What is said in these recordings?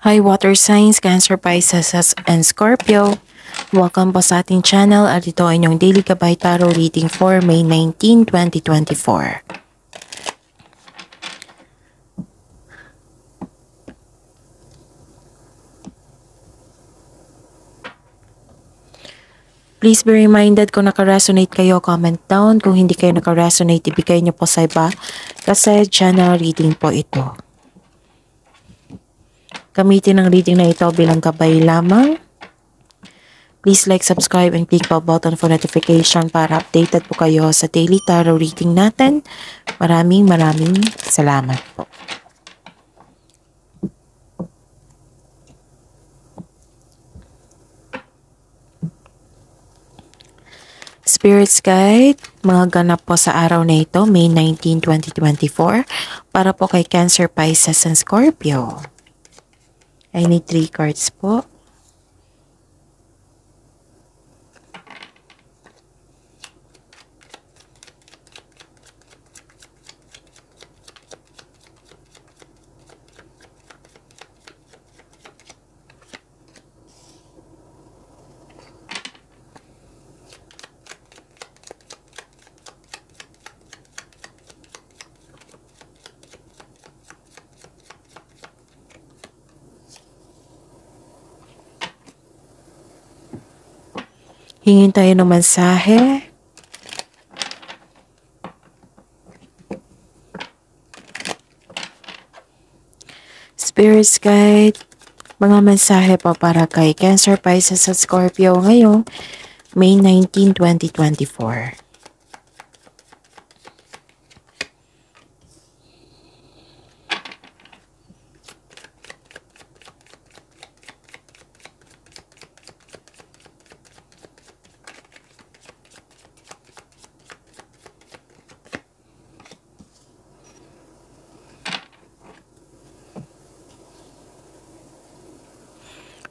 Hi water signs, Cancer, Pisces, and Scorpio. Welcome po sa ating channel at ito ay inyong daily gabay tarot reading for May 19, 2024. Please be reminded kung naka-resonate kayo, comment down. Kung hindi kayo naka-resonate, ibigay niyo po sa iba kasi channel reading po ito. Gamitin ang reading na ito bilang gabay lamang. Please like, subscribe, and click the button for notification para updated po kayo sa daily tarot reading natin. Maraming salamat po. Spirits Guide, mga ganap po sa araw na ito, May 19, 2024, para po kay Cancer, Pisces, and Scorpio. I need 3 cards po. Hingin tayo ng mensahe. Spirits Guide, mga mensahe pa para kay Cancer, Pisces at Scorpio ngayong May 19, 2024.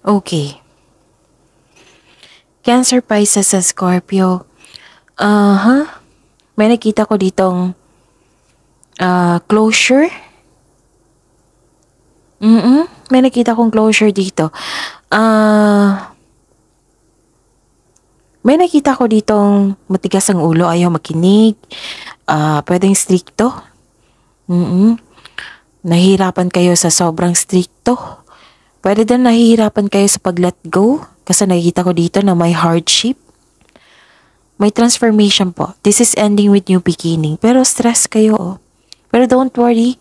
Okay. Cancer, Pisces, sa Scorpio. May nakita ko ditong closure. May nakita kong closure dito. May nakita ko ditong matigas ang ulo, ayaw makinig. Pwedeng stricto. Nahihirapan kayo sa sobrang stricto. Pwede din nahihirapan kayo sa pag-let go kasi nakikita ko dito na may hardship. May transformation po. This is ending with new beginning. Pero stress kayo. Pero don't worry.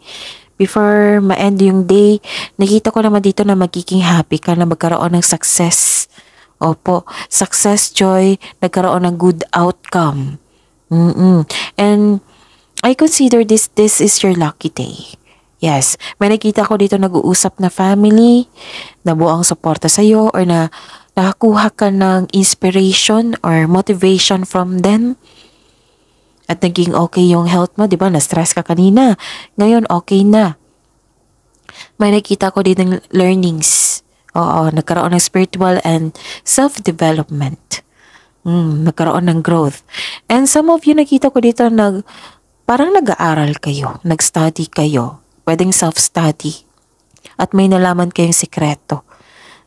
Before ma-end yung day, nakita ko naman dito na magiging happy ka na magkaroon ng success. Opo. Success, joy, nagkaroon ng good outcome. And I consider this is your lucky day. Yes, may nakita ko dito nag-uusap na family, na buong suporta sa'yo, or na nakakuha ka ng inspiration or motivation from them. At naging okay yung health mo, di ba? Na-stress ka kanina. Ngayon, okay na. May nakita ko dito ng learnings. Oo, nagkaroon ng spiritual and self-development. Nagkaroon ng growth. And some of you nakita ko dito parang nag-aaral kayo, nag-study kayo. Pwedeng self-study. At may nalaman kayong sikreto.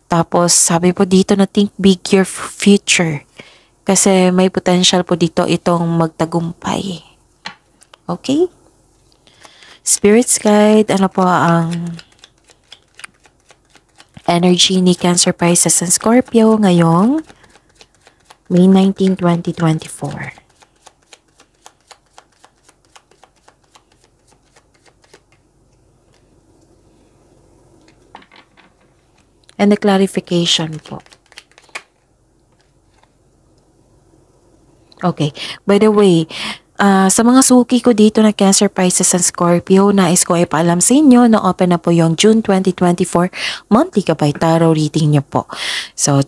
Tapos, sabi po dito na think big your future. Kasi may potential po dito itong magtagumpay. Okay? Spirits Guide, ano po ang energy ni Cancer, Pisces, and Scorpio ngayong May 19, 2024. And the clarification po. Okay. By the way, sa mga suki ko dito na Cancer, Pisces, and Scorpio, nais ko ay paalam sa inyo na open na po yung June 2024 monthly gabay tarot reading nyo po. So,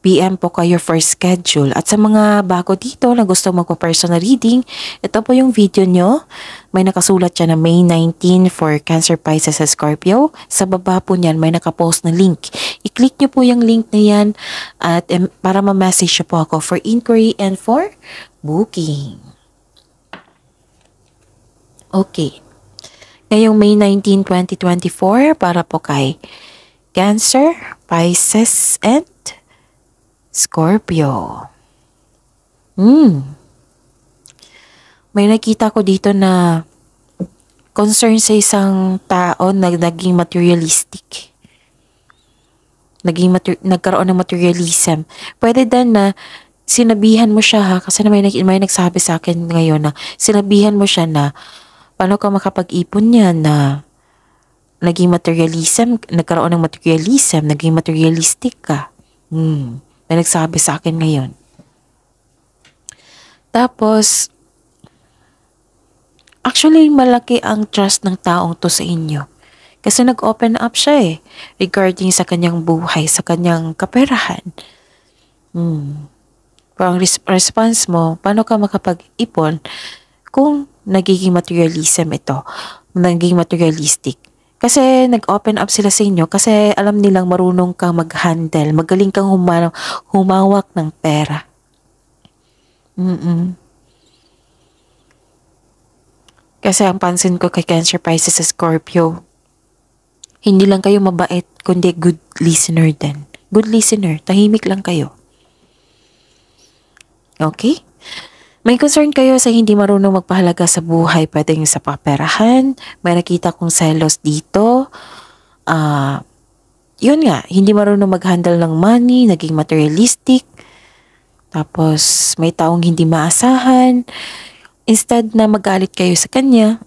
PM po kayo for schedule. At sa mga bago dito na gusto magpa-personal reading, ito po yung video nyo. May nakasulat siya na May 19 for Cancer, Pisces, and Scorpio. Sa baba po niyan, may nakapost na link. I-click nyo po yung link na yan at para ma-message nyo po ako for inquiry and for booking. Okay. Ngayong May 19, 2024, para po kay Cancer, Pisces, and Scorpio. May nakita ko dito na concern sa isang tao na naging materialistic. Nagkaroon ng materialism. Pwede din na sinabihan mo siya ha, kasi may nagsabi sa akin ngayon na sinabihan mo siya na paano ka makapag-ipon niya na naging materialism, nagkaroon ng materialism, naging materialistic ka. May nagsabi sa akin ngayon. Tapos, actually malaki ang trust ng taong to sa inyo. Kasi nag-open up siya regarding sa kanyang buhay, sa kanyang kaperahan. Parang response mo, paano ka makapag-ipon kung nagiging materialism ito, nagiging materialistic. Kasi nag-open up sila sa inyo kasi alam nilang marunong kang mag-handle, magaling kang humawak ng pera. Kasi ang pansin ko kay Cancer, Pisces, Scorpio, hindi lang kayo mabait, kundi good listener din. Good listener, tahimik lang kayo. Okay? May concern kayo sa hindi marunong magpahalaga sa buhay, pwedeng sa paperahan. May nakita kong selos dito. Yun nga, hindi marunong mag-handle ng money, naging materialistic. Tapos may taong hindi maasahan. Instead na magalit kayo sa kanya,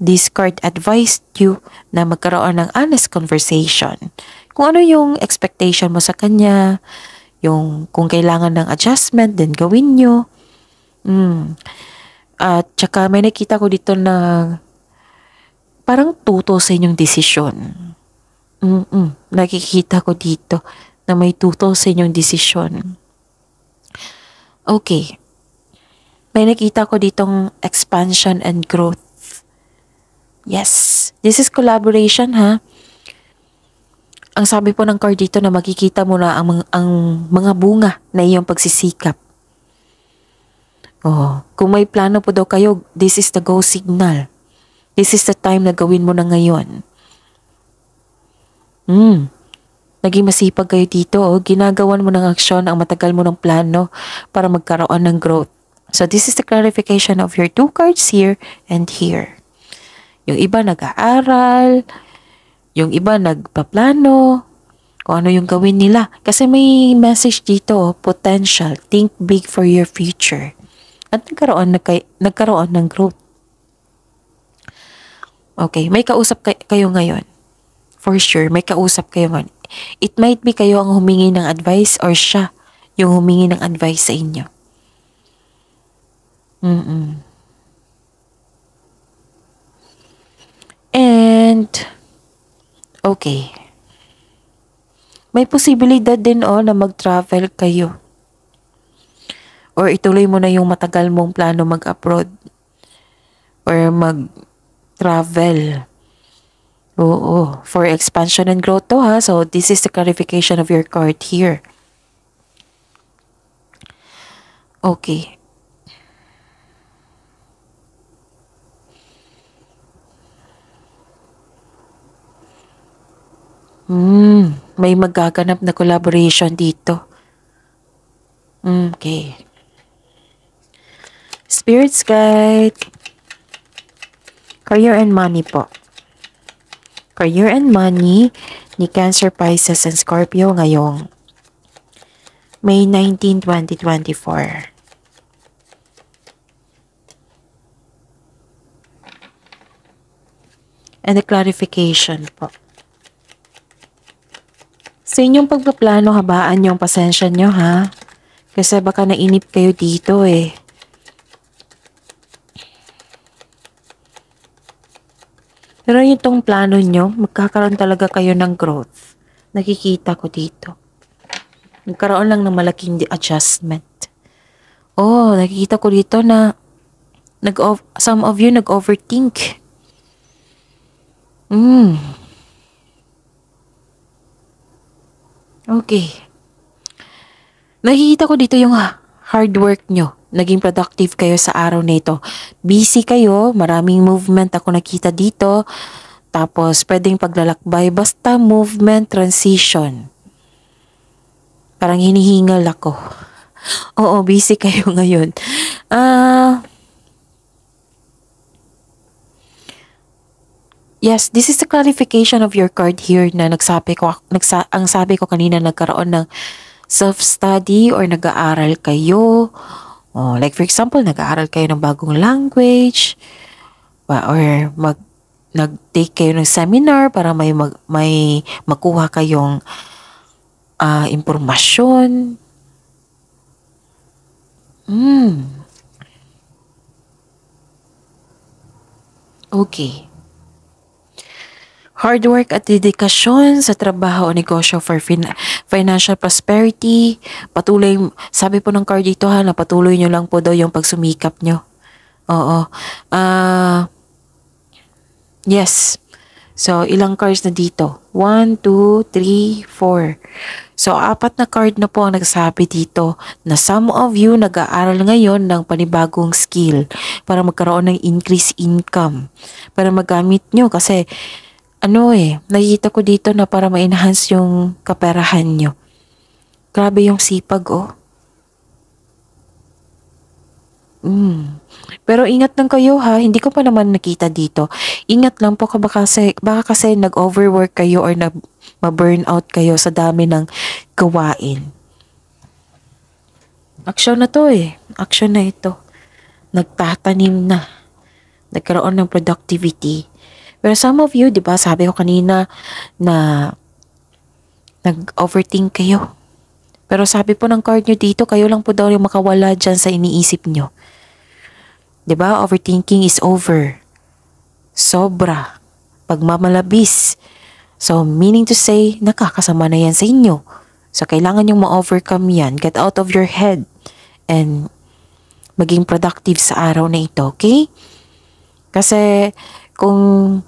this card advised you na magkaroon ng honest conversation. Kung ano yung expectation mo sa kanya, kung kailangan ng adjustment, then gawin nyo. At saka may nakita ko dito na parang tuto sa inyong desisyon. Nakikita ko dito na may tuto sa inyong desisyon. Okay. May nakita ko ditong expansion and growth. Yes, this is collaboration ha. Ang sabi po ng card dito na makikita mo na ang mga bunga na iyong pagsisikap. Kung may plano po daw kayo, this is the go signal. This is the time na gawin mo na ngayon. Naging masipag kayo dito. Ginagawan mo ng aksyon ang matagal mo ng plano para magkaroon ng growth. So this is the clarification of your two cards here and here. Yung iba nag-aaral, yung iba nagpaplano, kung ano yung gawin nila. Kasi may message dito, potential, think big for your future. At nagkaroon ng growth. Okay, may kausap kayo ngayon. For sure, may kausap kayo ngayon. It might be kayo ang humingi ng advice or siya yung humingi ng advice sa inyo. And, okay. May posibilidad din na mag-travel kayo. Or ituloy mo na yung matagal mong plano mag-abroad. Or mag-travel. Oo, for expansion and growth to ha. So, this is the clarification of your card here. Okay. May magaganap na collaboration dito. Okay. Spirits guide. Career and money po. Career and money ni Cancer, Pisces, and Scorpio ngayong May 19, 2024. And the clarification po. Sa inyong pagpaplano, habaan yung pasensya nyo ha. Kasi baka nainip kayo dito Pero itong plano nyo, magkakaroon talaga kayo ng growth. Nakikita ko dito. Magkaroon lang ng malaking adjustment. Nakikita ko dito na some of you nag-overthink. Okay. Nakikita ko dito yung hard work nyo. Naging productive kayo sa araw na ito. Busy kayo, maraming movement ako nakita dito. Tapos, pwedeng paglalakbay. Basta movement, transition. Parang hinihingal ako. Oo, busy kayo ngayon. Yes, this is the clarification of your card here na ang sabi ko kanina nagkaroon ng self-study or nag-aaral kayo. Oh, like for example, nag-aaral kayo ng bagong language or nag-take kayo ng seminar para may makuha kayong impormasyon. Okay. Hard work at dedikasyon sa trabaho o negosyo for financial prosperity. Patuloy, sabi po ng card dito na patuloy nyo lang po daw yung pagsumikap nyo. Oo. Yes. So, ilang cards na dito? 1, 2, 3, 4. So, 4 na card na po ang nagsabi dito na some of you nag-aaral ngayon ng panibagong skill para magkaroon ng increase income. Para magamit nyo kasi nakikita ko dito na para ma-enhance yung kaperahan nyo. Grabe yung sipag, oh. Pero ingat lang kayo ha, hindi ko pa naman nakita dito. Ingat lang po baka kasi nag-overwork kayo or ma-burnout kayo sa dami ng gawain. Action na to Action na ito. Nagtatanim na. Nagkaroon ng productivity. Pero some of you, di ba, sabi ko kanina na nag-overthink kayo. Pero sabi po ng card nyo dito, kayo lang po daw yung makawala dyan sa iniisip nyo. Di ba, overthinking is over. Sobra. Pagmamalabis. So, meaning to say, nakakasama na yan sa inyo. So, kailangan yung ma-overcome yan. Get out of your head. And maging productive sa araw na ito, okay? Kasi, kung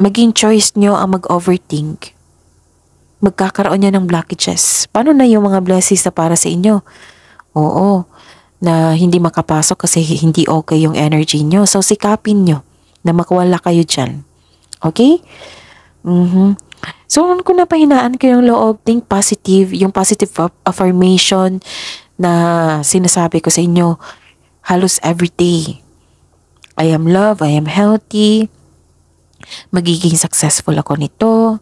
maging choice nyo ang mag-overthink, magkakaroon niya ng blockages. Paano na yung mga blessings na para sa inyo? Oo, na hindi makapasok kasi hindi okay yung energy nyo. So, sikapin nyo na makawala kayo dyan. Okay? So, kung napahinaan ko yung loob, think positive, yung positive affirmation na sinasabi ko sa inyo halos everyday. I am love, I am healthy, magiging successful ako nito,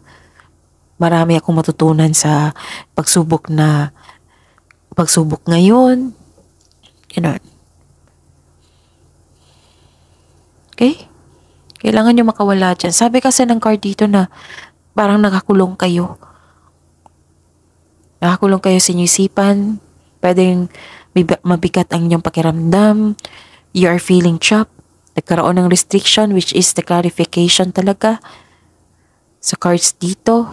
marami akong matutunan sa pagsubok ngayon. Ganun. Okay? Kailangan nyo makawala dyan. Sabi kasi ng card dito na parang nakakulong kayo. Nakakulong kayo sa inyong isipan. Pwedeng mabigat ang inyong pakiramdam. You are feeling trapped. Nagkaroon ng restriction which is the clarification talaga sa cards dito.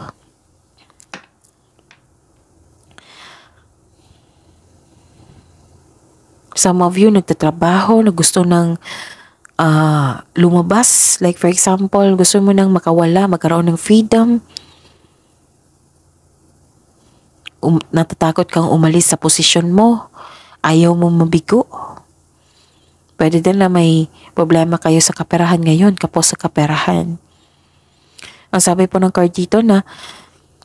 Some of you nagtatrabaho na gusto ng lumabas. Like for example, gusto mo nang makawala, magkaroon ng freedom. Natatakot kang umalis sa posisyon mo. Ayaw mo mabigo. Pwede din na may problema kayo sa kaperahan ngayon, kapos sa kaperahan. Ang sabi po ng card dito na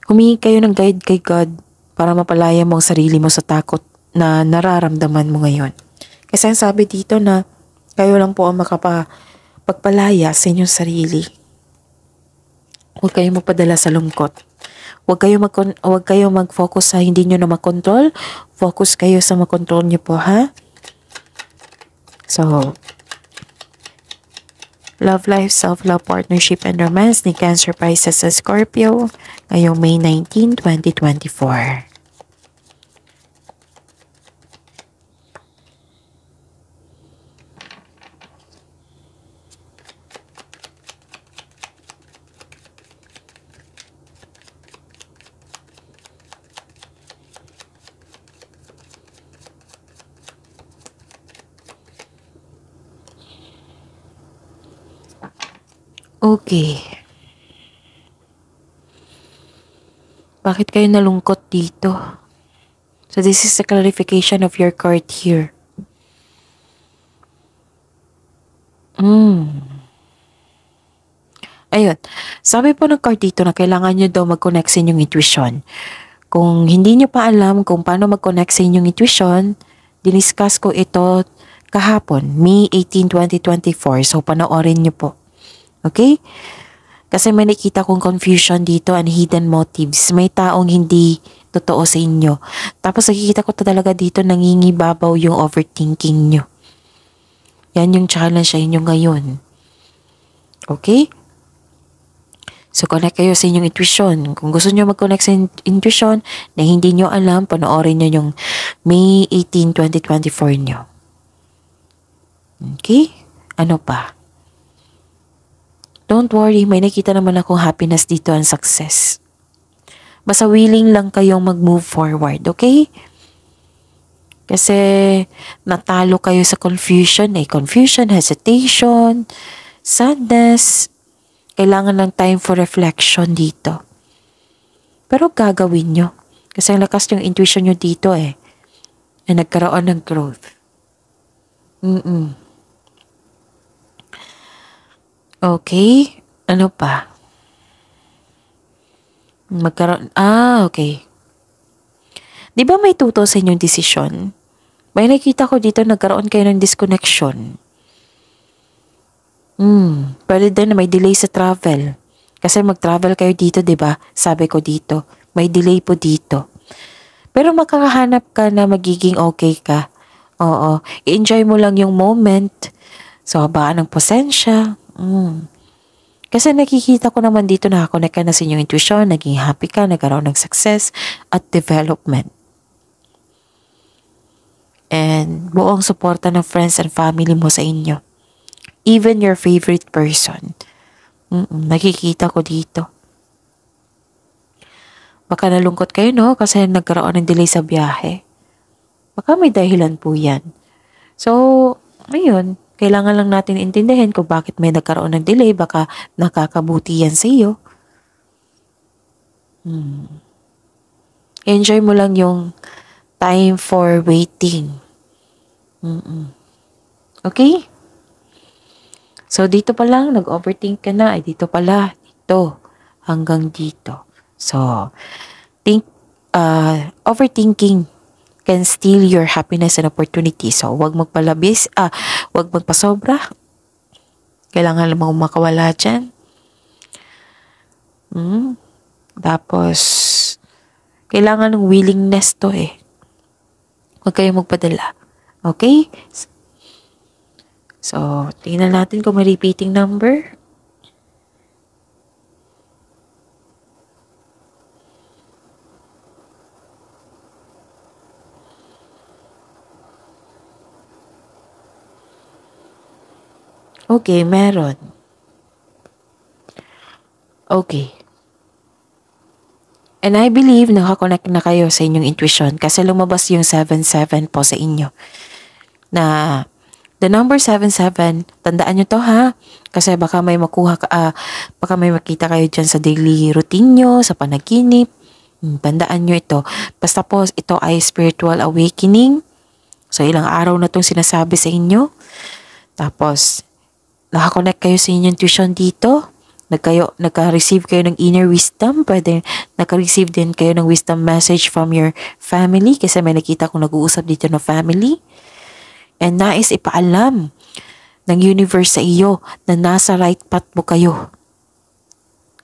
humingi kayo ng guide kay God para mapalaya mo ang sarili mo sa takot na nararamdaman mo ngayon. Kasi ang sabi dito na kayo lang po ang makapagpalaya sa inyong sarili. Huwag kayong magpadala sa lungkot. Huwag kayo mag-focus sa hindi nyo na makontrol. Focus kayo sa makontrol nyo po, ha? So, love life, self-love, partnership, and romance ni Cancer, Pisces, sa Scorpio ngayong May 19, 2024. Okay. Bakit kayo nalungkot dito? So this is the clarification of your card here. Ayun, sabi po ng card dito na kailangan nyo daw mag-connect sa inyong intuition. Kung hindi nyo pa alam kung paano mag-connect sa inyong intuition, diniscuss ko ito kahapon, May 18, 2024. So, panoorin nyo po. Okay? Kasi may nakita kong confusion dito and hidden motives. May taong hindi totoo sa inyo. Tapos nakikita ko talaga dito nangingibabaw yung overthinking nyo. Yan yung challenge sa inyo ngayon. Okay? So, connect kayo sa inyong intuition. Kung gusto nyo mag-connect sa intuition na hindi nyo alam, panoorin nyo yung May 18, 2024 nyo. Okay? Ano pa? Don't worry, may nakita naman akong happiness dito and success. Basta willing lang kayong mag-move forward, okay? Kasi natalo kayo sa confusion, confusion, hesitation, sadness. Kailangan ng time for reflection dito. Pero gagawin nyo. Kasi ang lakas yung intuition nyo dito na nagkaroon ng growth. Okay. Ano pa? Okay. Di ba may tuto sa inyong desisyon? May nakita ko dito nagkaroon kayo ng disconnection. Pwede din na may delay sa travel. Kasi mag-travel kayo dito, di ba? Sabi ko dito, may delay po dito. Pero makakahanap ka na magiging okay ka. Oo, i-enjoy mo lang yung moment. So, habaan ng pasensya. Kasi nakikita ko naman dito nakakonect ka na sa inyong intuition, naging happy ka, nagkaroon ng success at development. And buong suporta ng friends and family mo sa inyo. Even your favorite person. Nakikita ko dito. Baka nalungkot kayo, no? Kasi nagkaroon ng delay sa biyahe. Baka may dahilan po yan. So, ayun. Kailangan lang natin intindihin kung bakit may nagkaroon ng delay. Baka nakakabuti yan sa iyo. Enjoy mo lang yung time for waiting. Okay? So, dito pa lang, nag-overthink ka na. Ay, dito pala, dito, hanggang dito. So, overthinking can steal your happiness and opportunity. So, wag magpalabis, wag magpasobra. Kailangan lamang makawala dyan. Tapos, kailangan ng willingness to Huwag kayong magpadala. Okay? So, tingnan natin kung may repeating number. Okay, meron. Okay. And I believe nakakonect na kayo sa inyong intuition kasi lumabas yung 77 po sa inyo. Na the number 77, tandaan nyo to ha. Kasi baka may makuha baka may makita kayo dyan sa daily routine nyo, sa panaginip. Tandaan nyo ito. Basta po ito ay spiritual awakening. So ilang araw na itong sinasabi sa inyo. Tapos, nakakonect kayo sa inyong intuition dito. Nagka-receive kayo ng inner wisdom. Pwede naka-receive din kayo ng wisdom message from your family. Kasi may nakita kong nag-uusap dito ng family. And nais ipaalam ng universe sa iyo na nasa right path po kayo.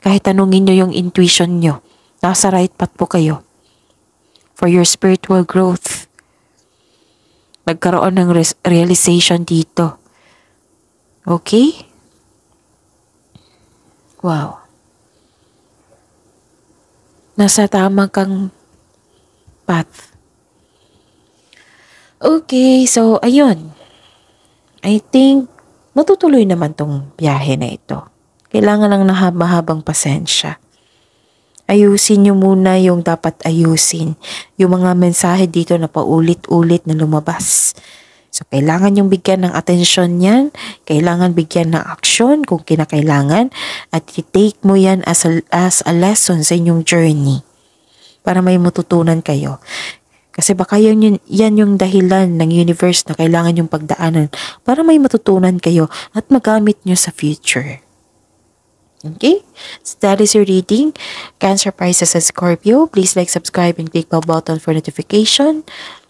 Kahit tanungin nyo yung intuition nyo, nasa right path po kayo. For your spiritual growth. Nagkaroon ng realization dito. Okay? Wow. Nasa tama kang path. Okay, so ayun. I think matutuloy naman tong biyahe na ito. Kailangan lang ng mahabang pasensya. Ayusin nyo muna yung dapat ayusin. Yung mga mensahe dito na paulit-ulit na lumabas. So, kailangan yung bigyan ng atensyon yan. Kailangan bigyan ng aksyon kung kinakailangan. At i-take mo yan as a lesson sa inyong journey. Para may matutunan kayo. Kasi baka yan yung dahilan ng universe na kailangan yung pagdaanan. Para may matutunan kayo at magamit nyo sa future. Okay? So that is your reading. Cancer Pisces sa Scorpio. Please like, subscribe, and click the button for notification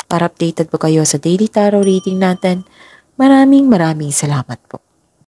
para updated po kayo sa daily tarot reading natin. Maraming salamat po.